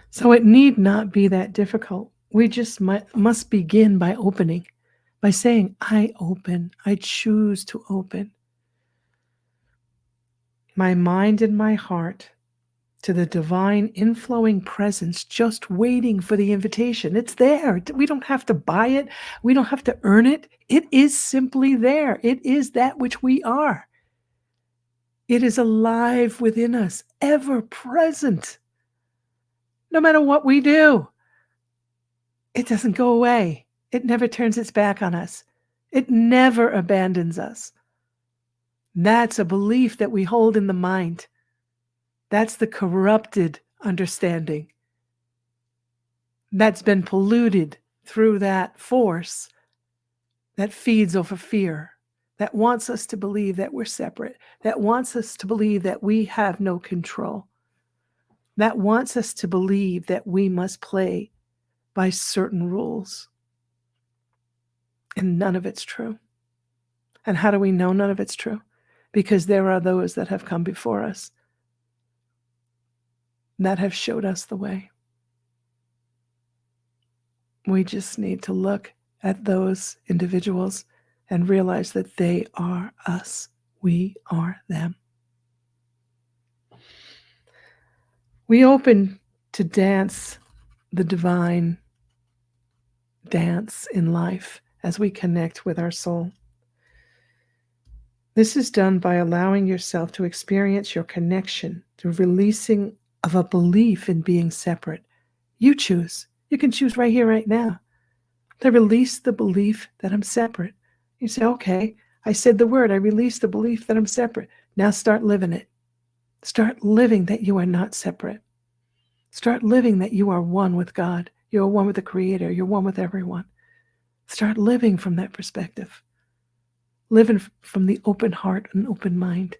So it need not be that difficult. We just must begin by opening, by saying, I open, I choose to open my mind and my heart to the divine inflowing presence, just waiting for the invitation. It's there. We don't have to buy it. We don't have to earn it. It is simply there. It is that which we are. It is alive within us, ever present. No matter what we do, it doesn't go away. It never turns its back on us. It never abandons us. That's a belief that we hold in the mind. That's the corrupted understanding that's been polluted through that force that feeds over fear, that wants us to believe that we're separate, that wants us to believe that we have no control, that wants us to believe that we must play by certain rules. And none of it's true. And how do we know none of it's true? Because there are those that have come before us that have showed us the way. We just need to look at those individuals and realize that they are us. We are them. We open to dance the divine dance in life as we connect with our soul. This is done by allowing yourself to experience your connection through releasing of a belief in being separate. You choose. You can choose right here, right now, to release the belief that I'm separate. You say, okay, I said the word. I released the belief that I'm separate. Now start living it. Start living that you are not separate. Start living that you are one with God. You're one with the Creator. You're one with everyone. Start living from that perspective. Living from the open heart and open mind,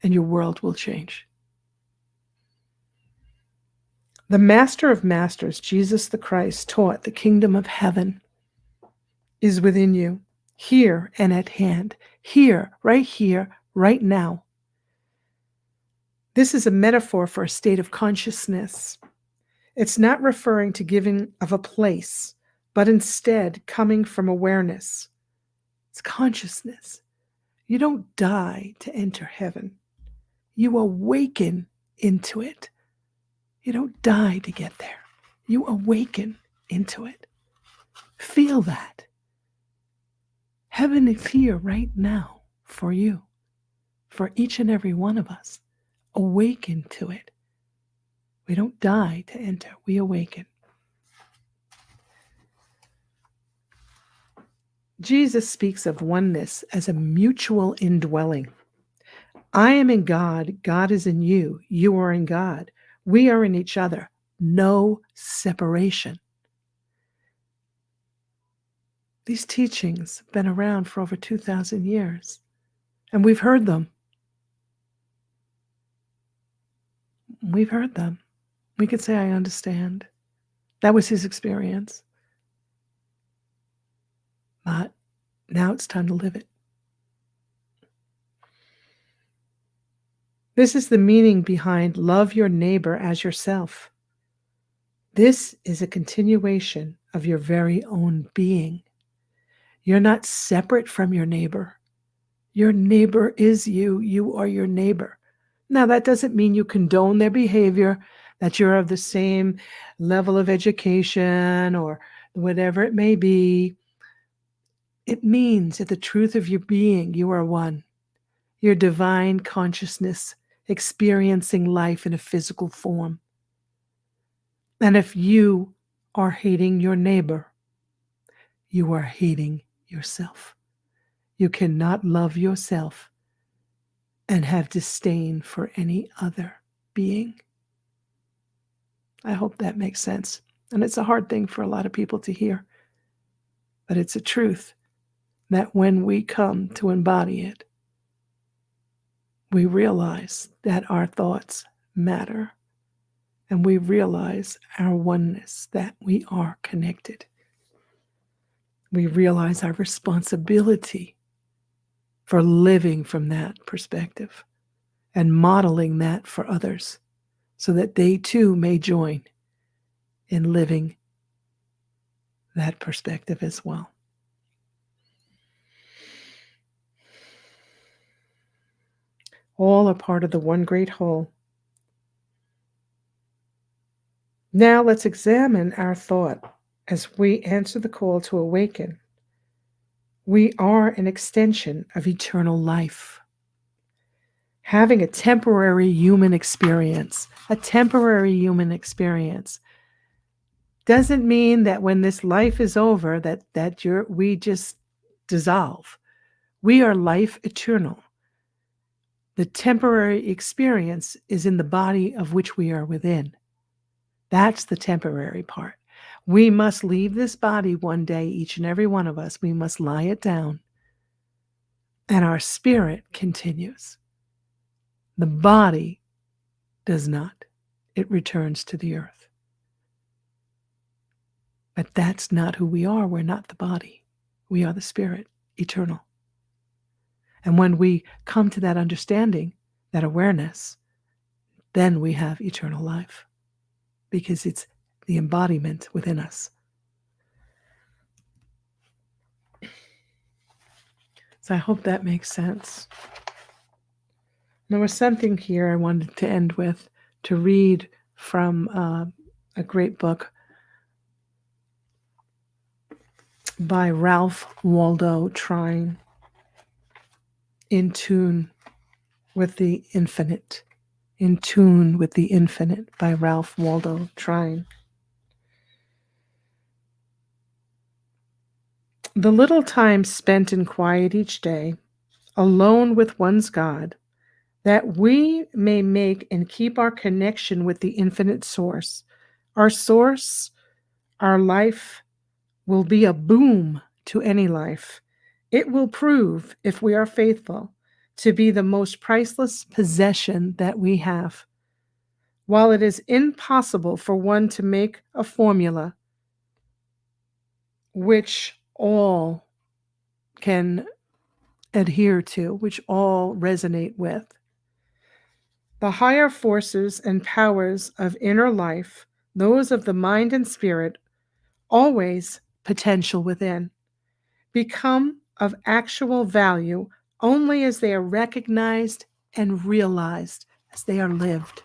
and your world will change. The Master of Masters, Jesus the Christ, taught the kingdom of heaven is within you, here and at hand, here, right now. This is a metaphor for a state of consciousness. It's not referring to giving of a place, but instead coming from awareness. It's consciousness. You don't die to enter heaven. You awaken into it You don't die to get there. You awaken into it. Feel that. Heaven is here right now for you, for each and every one of us. Awaken to it. We don't die to enter, we awaken. Jesus speaks of oneness as a mutual indwelling. I am in God, God is in you, you are in God, we are in each other, no separation. These teachings have been around for over 2,000 years, and we've heard them. We've heard them. We could say, I understand. That was his experience. But now it's time to live it. This is the meaning behind love your neighbor as yourself. This is a continuation of your very own being. You're not separate from your neighbor. Your neighbor is you. You are your neighbor. Now, that doesn't mean you condone their behavior, that you're of the same level of education or whatever it may be. It means that the truth of your being, you are one. Your divine consciousness experiencing life in a physical form. And if you are hating your neighbor, you are hating yourself. You cannot love yourself and have disdain for any other being. I hope that makes sense. And it's a hard thing for a lot of people to hear. But it's a truth that when we come to embody it, we realize that our thoughts matter. And we realize our oneness, that we are connected. We realize our responsibility for living from that perspective and modeling that for others so that they too may join in living that perspective as well. All are part of the one great whole. Now let's examine our thought as we answer the call to awaken. We are an extension of eternal life. Having a temporary human experience doesn't mean that when this life is over that we just dissolve. We are life eternal. The temporary experience is in the body of which we are within. That's the temporary part. We must leave this body one day, each and every one of us. We must lie it down. And our spirit continues. The body does not. It returns to the earth. But that's not who we are. We're not the body. We are the spirit, eternal. And when we come to that understanding, that awareness, then we have eternal life. Because it's the embodiment within us. So I hope that makes sense. There was something here I wanted to end with, to read from a great book by Ralph Waldo Trine, In Tune with the Infinite. In Tune with the Infinite by Ralph Waldo Trine. The little time spent in quiet each day, alone with one's God, that we may make and keep our connection with the infinite source. Our source, our life, will be a boom to any life. It will prove, if we are faithful, to be the most priceless possession that we have. While it is impossible for one to make a formula which all can adhere to, which all resonate with, the higher forces and powers of inner life, those of the mind and spirit, always potential within, become of actual value only as they are recognized and realized, as they are lived.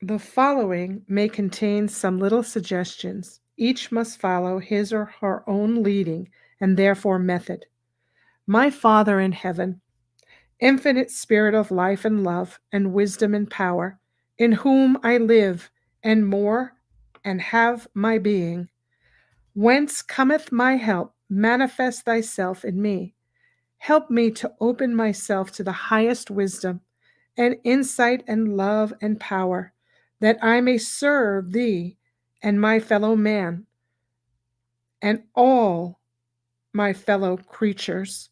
The following may contain some little suggestions. Each must follow his or her own leading and therefore method. My Father in heaven, infinite spirit of life and love and wisdom and power, in whom I live and more and have my being, whence cometh my help, manifest thyself in me. Help me to open myself to the highest wisdom and insight and love and power, that I may serve thee and my fellow man and all my fellow creatures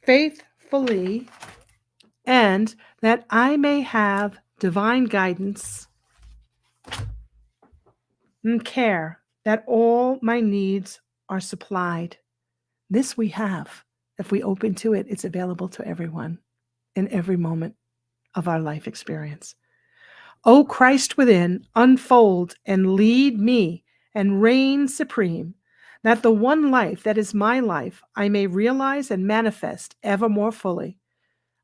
faithfully, and that I may have divine guidance and care that all my needs are supplied. This we have. If we open to it, it's available to everyone in every moment of our life experience. O Christ within, unfold and lead me and reign supreme, that the one life that is my life I may realize and manifest ever more fully.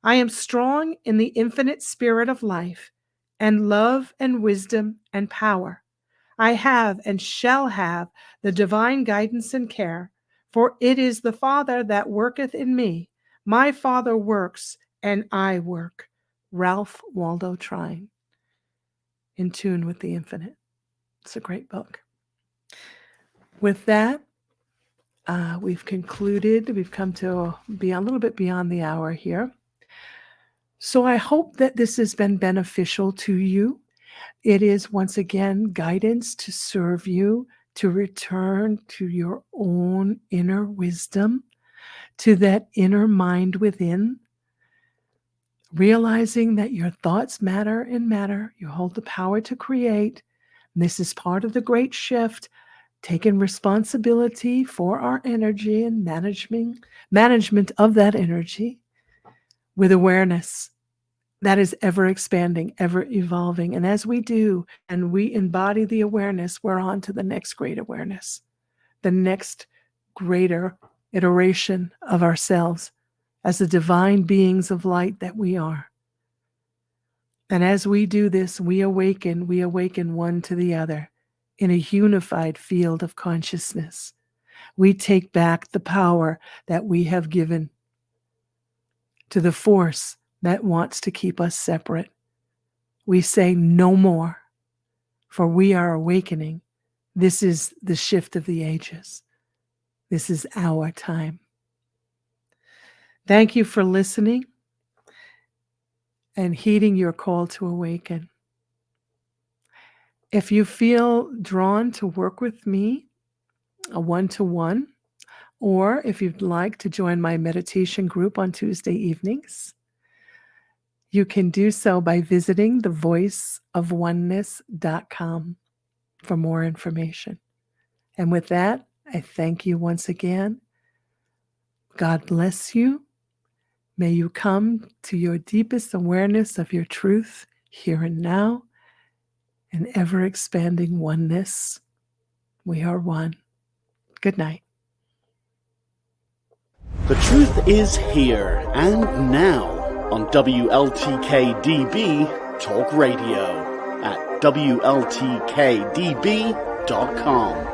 I am strong in the infinite spirit of life and love and wisdom and power. I have and shall have the divine guidance and care, for it is the Father that worketh in me. My Father works and I work. Ralph Waldo Trine. In Tune with the Infinite. It's a great book. With that, we've concluded. We've come to be a little bit beyond the hour here. So I hope that this has been beneficial to you. It is, once again, guidance to serve you, to return to your own inner wisdom, to that inner mind within, realizing that your thoughts matter and matter. You hold the power to create. This is part of the great shift, taking responsibility for our energy and management of that energy with awareness that is ever expanding, ever evolving. And as we do, and we embody the awareness, we're on to the next great awareness, the next greater iteration of ourselves as the divine beings of light that we are. And as we do this, we awaken one to the other in a unified field of consciousness. We take back the power that we have given to the force that wants to keep us separate. We say no more, for we are awakening. This is the shift of the ages. This is our time. Thank you for listening and heeding your call to awaken. If you feel drawn to work with me, a one-to-one, or if you'd like to join my meditation group on Tuesday evenings, you can do so by visiting thevoiceofoneness.com for more information. And with that, I thank you once again. God bless you. May you come to your deepest awareness of your truth here and now, and ever-expanding oneness. We are one. Good night. The truth is here and now on WLTK-DB Talk Radio at WLTK-DB.com.